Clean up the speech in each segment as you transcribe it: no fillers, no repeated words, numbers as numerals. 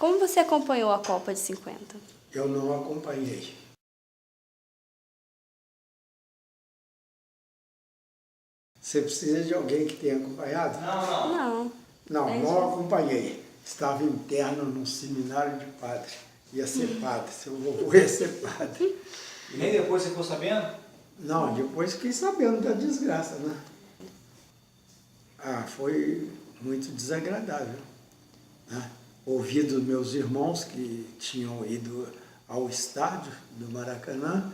Como você acompanhou a Copa de 50? Eu não acompanhei. Você precisa de alguém que tenha acompanhado? Não. Não acompanhei. Estava interno num seminário de padre. Ia ser padre, seu vovô ia ser padre. E nem depois você ficou sabendo? Não, depois fiquei sabendo da desgraça, né? Foi muito desagradável, né? Ouvi dos meus irmãos que tinham ido ao estádio do Maracanã,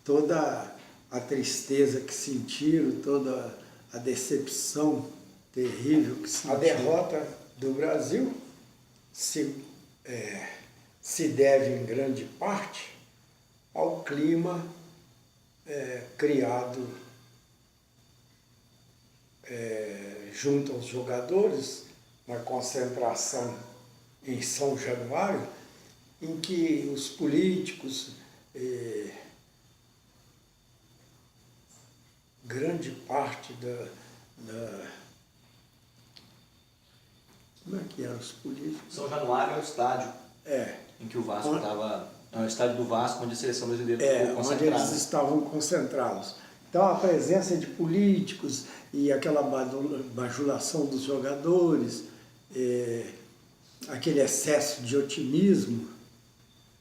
toda a tristeza que sentiram, toda a decepção terrível que sentiram. A derrota do Brasil se deve em grande parte ao clima criado junto aos jogadores, na concentração em São Januário, em que os políticos, grande parte como é que eram os políticos? São Januário é o estádio em que o Vasco estava... É o estádio do Vasco, onde a seleção brasileira ficou concentrada. Onde eles estavam concentrados. Então, a presença de políticos e aquela bajulação dos jogadores, aquele excesso de otimismo,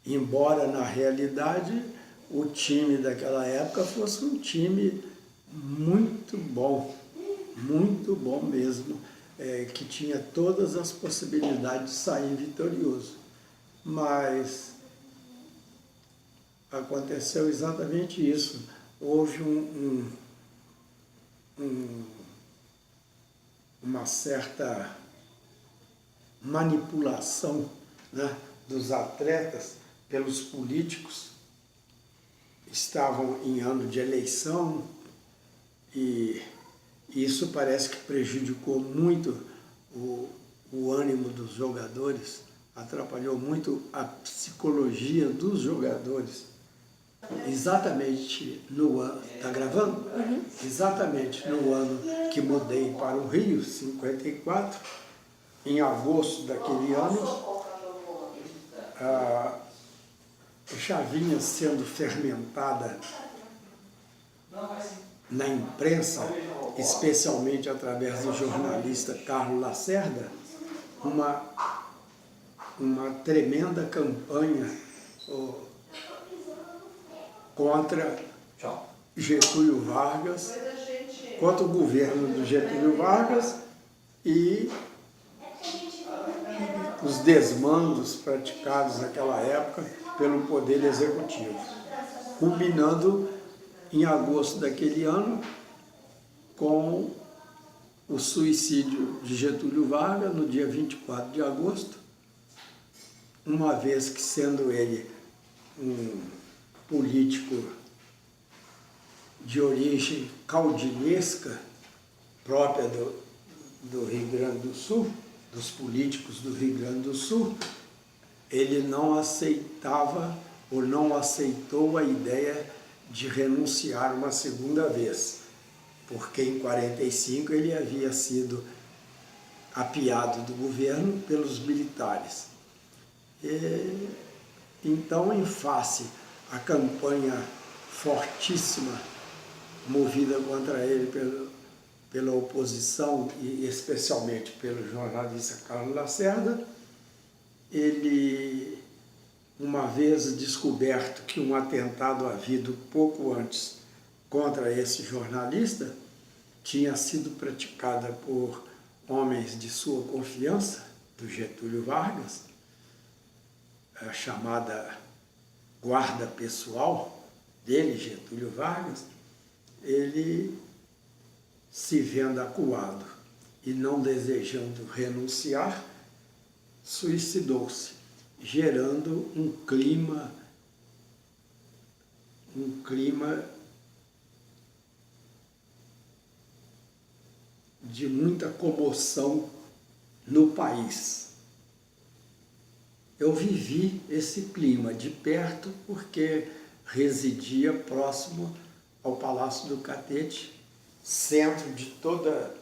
embora, na realidade, o time daquela época fosse um time muito bom mesmo, que tinha todas as possibilidades de sair vitorioso. Mas aconteceu exatamente isso. Houve uma certa manipulação, né, dos atletas pelos políticos. Estavam em ano de eleição e isso parece que prejudicou muito o ânimo dos jogadores, atrapalhou muito a psicologia dos jogadores. Exatamente no ano... Está gravando? Uhum. Exatamente no ano que mudei para o Rio, 54, em agosto daquele ano, já vinha sendo fermentada na imprensa, especialmente através do jornalista Carlos Lacerda, uma tremenda campanha contra Getúlio Vargas, contra o governo do Getúlio Vargas e os desmandos praticados naquela época pelo Poder Executivo, culminando em agosto daquele ano com o suicídio de Getúlio Vargas, no dia 24 de agosto, uma vez que, sendo ele um político de origem caudinesca, própria do Rio Grande do Sul, dos políticos do Rio Grande do Sul, ele não aceitava ou não aceitou a ideia de renunciar uma segunda vez, porque em 45 ele havia sido apiado do governo pelos militares. Então, em face à campanha fortíssima movida contra ele pela oposição e especialmente pelo jornalista Carlos Lacerda, ele, uma vez descoberto que um atentado havido pouco antes contra esse jornalista tinha sido praticada por homens de sua confiança, do Getúlio Vargas, a chamada guarda pessoal dele, Getúlio Vargas, ele, se vendo acuado e não desejando renunciar, suicidou-se, gerando um clima de muita comoção no país. Eu vivi esse clima de perto porque residia próximo ao Palácio do Catete, centro de toda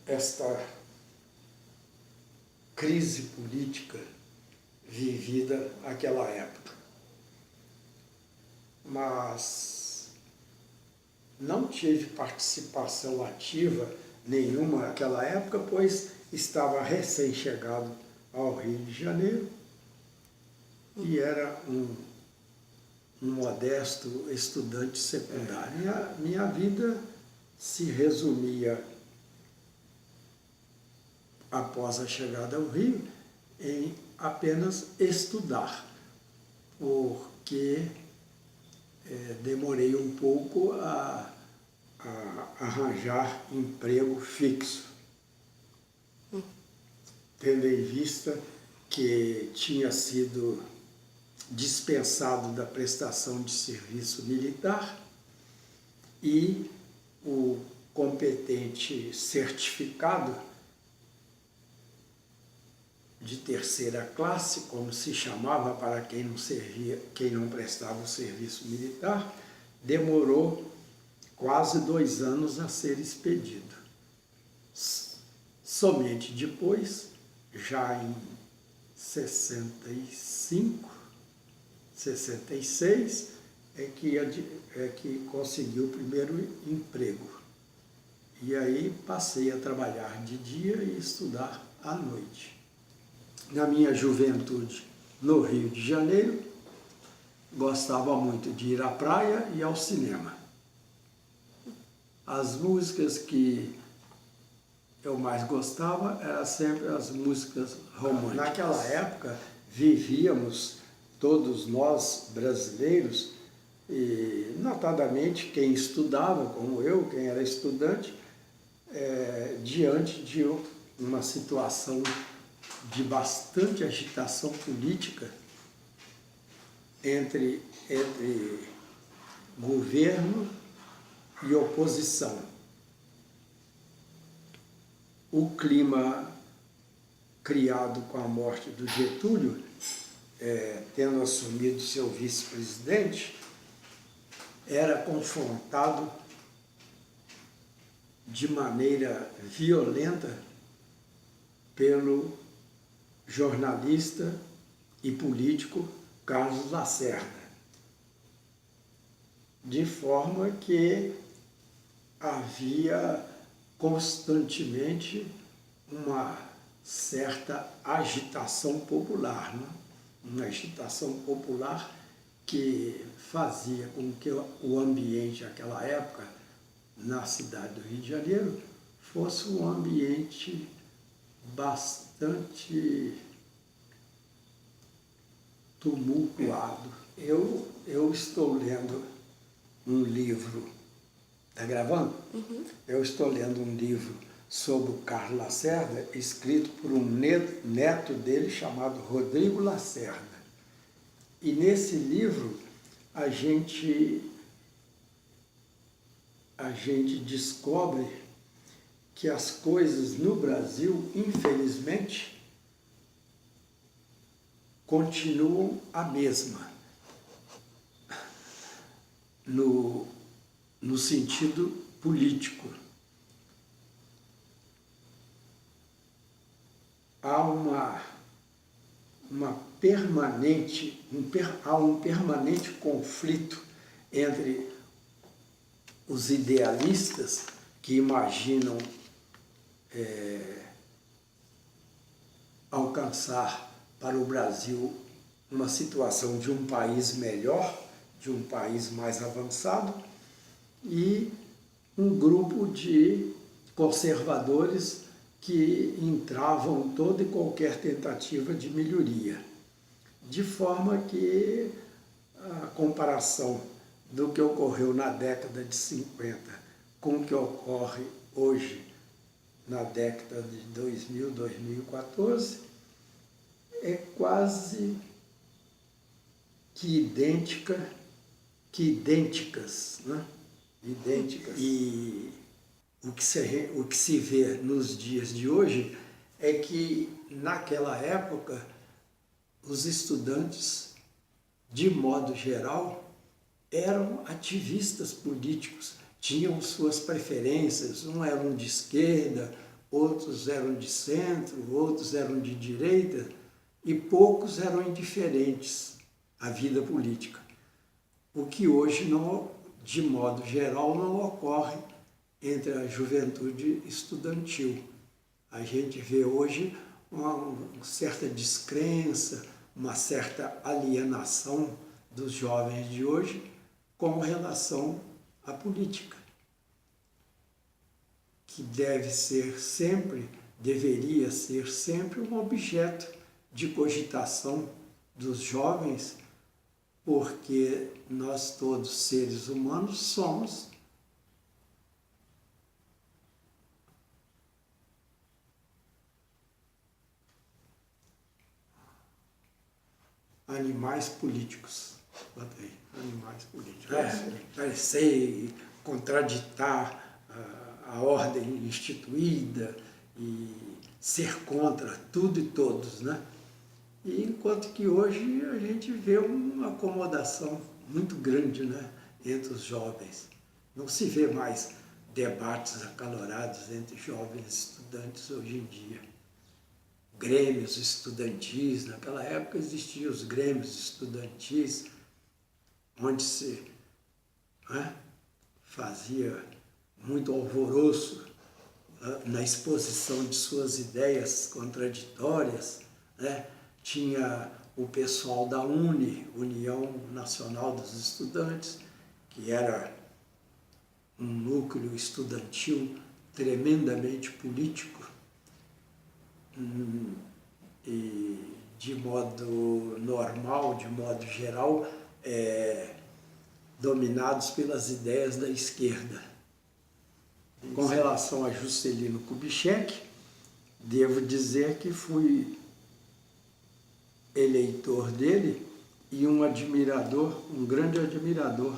esta crise política vivida naquela época. Mas não tive participação ativa nenhuma naquela época, pois estava recém-chegado ao Rio de Janeiro e era um modesto estudante secundário. E a minha vida se resumia, após a chegada ao Rio, em apenas estudar, porque demorei um pouco a arranjar emprego fixo, tendo em vista que tinha sido dispensado da prestação de serviço militar e o competente certificado de terceira classe, como se chamava para quem não prestava o serviço militar, demorou quase 2 anos a ser expedido. Somente depois, já em 65, 66, é que consegui o primeiro emprego. E aí passei a trabalhar de dia e estudar à noite. Na minha juventude, no Rio de Janeiro, gostava muito de ir à praia e ao cinema. As músicas que eu mais gostava eram sempre as músicas românticas. Naquela época, vivíamos, todos nós brasileiros, e notadamente quem estudava, como eu, quem era estudante, diante de uma situação de bastante agitação política entre governo e oposição. O clima criado com a morte do Getúlio, tendo assumido seu vice-presidente, era confrontado de maneira violenta pelo jornalista e político Carlos Lacerda, de forma que havia constantemente uma certa agitação popular, né? Uma agitação popular que fazia com que o ambiente naquela época, na cidade do Rio de Janeiro, fosse um ambiente bastante tumultuado. Eu estou lendo um livro. Está gravando? Uhum. Eu estou lendo um livro sobre o Carlos Lacerda, escrito por um neto dele chamado Rodrigo Lacerda. E nesse livro a gente descobre que as coisas no Brasil, infelizmente, continuam a mesma, no sentido político. Há um permanente conflito entre os idealistas que imaginam alcançar para o Brasil uma situação de um país melhor, de um país mais avançado, e um grupo de conservadores que entravam toda e qualquer tentativa de melhoria. De forma que a comparação do que ocorreu na década de 50 com o que ocorre hoje na década de 2000, 2014, é quase que idênticas, né? Idênticas. E o que se vê nos dias de hoje é que, naquela época, os estudantes, de modo geral, eram ativistas políticos, tinham suas preferências, um era um de esquerda, outros eram de centro, outros eram de direita, e poucos eram indiferentes à vida política. O que hoje, não, de modo geral, não ocorre entre a juventude estudantil. A gente vê hoje uma certa descrença, uma certa alienação dos jovens de hoje com relação à política, que deve ser sempre, deveria ser sempre um objeto de cogitação dos jovens, porque nós todos, seres humanos, somos animais políticos. Bota aí, animais políticos. Parecer contraditar a ordem instituída e ser contra tudo e todos, né? E enquanto que hoje a gente vê uma acomodação muito grande, né, entre os jovens. Não se vê mais debates acalorados entre jovens estudantes hoje em dia. Grêmios estudantis, naquela época existiam os grêmios estudantis, onde se fazia muito alvoroço na exposição de suas ideias contraditórias, né? Tinha o pessoal da União Nacional dos Estudantes, que era um núcleo estudantil tremendamente político, e de modo normal, de modo geral, dominados pelas ideias da esquerda. Com relação a Juscelino Kubitschek, devo dizer que fui eleitor dele e um grande admirador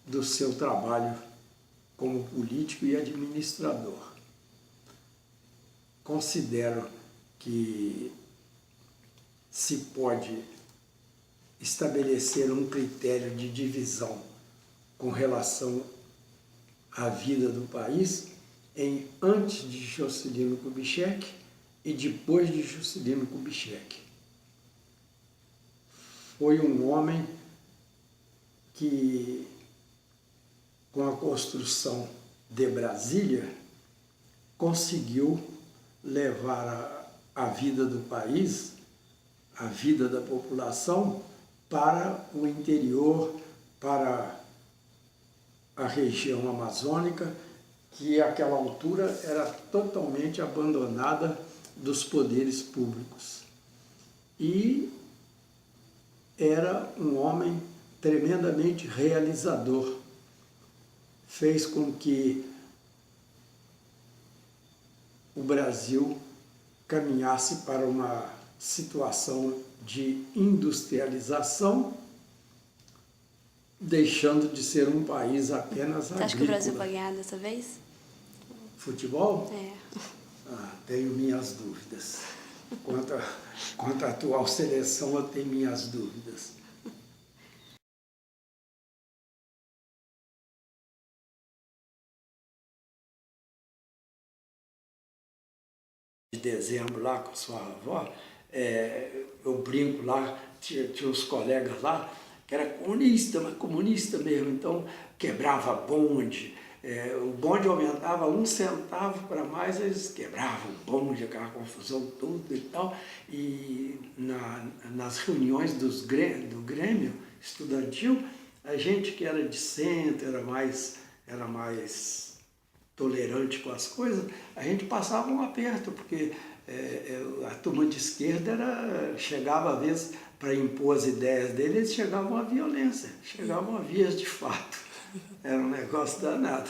do seu trabalho como político e administrador. Considero que se pode estabelecer um critério de divisão com relação à vida do país em antes de Juscelino Kubitschek e depois de Juscelino Kubitschek. Foi um homem que, com a construção de Brasília, conseguiu levar a vida do país, a vida da população, para o interior, para a região amazônica, que àquela altura era totalmente abandonada dos poderes públicos. E era um homem tremendamente realizador. Fez com que o Brasil caminhasse para uma situação de industrialização, deixando de ser um país apenas agrícola. Você acha que o Brasil vai ganhar dessa vez? Futebol? É. Tenho minhas dúvidas. Quanto à atual seleção, eu tenho minhas dúvidas. De dezembro lá com sua avó, eu brinco lá, tinha uns colegas lá que era comunista, mas comunista mesmo, então quebrava bonde. O bonde aumentava 1 centavo para mais, eles quebravam o bonde, aquela confusão toda e tal. E nas reuniões do Grêmio estudantil, a gente que era de centro, era mais tolerante com as coisas, a gente passava um aperto, porque a turma de esquerda chegava, às vezes, para impor as ideias deles, eles chegavam à violência, chegavam a vias de fato. Era um negócio danado.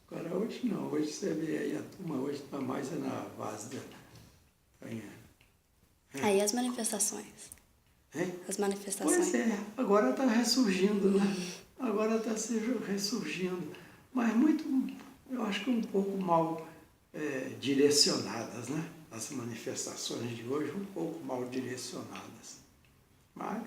Agora hoje não, hoje você vê aí, a turma hoje está mais na base da... Aí as manifestações. As manifestações. Pois agora está ressurgindo, né? Agora está ressurgindo. Mas eu acho que um pouco mal direcionadas, né? As manifestações de hoje, um pouco mal direcionadas. Mas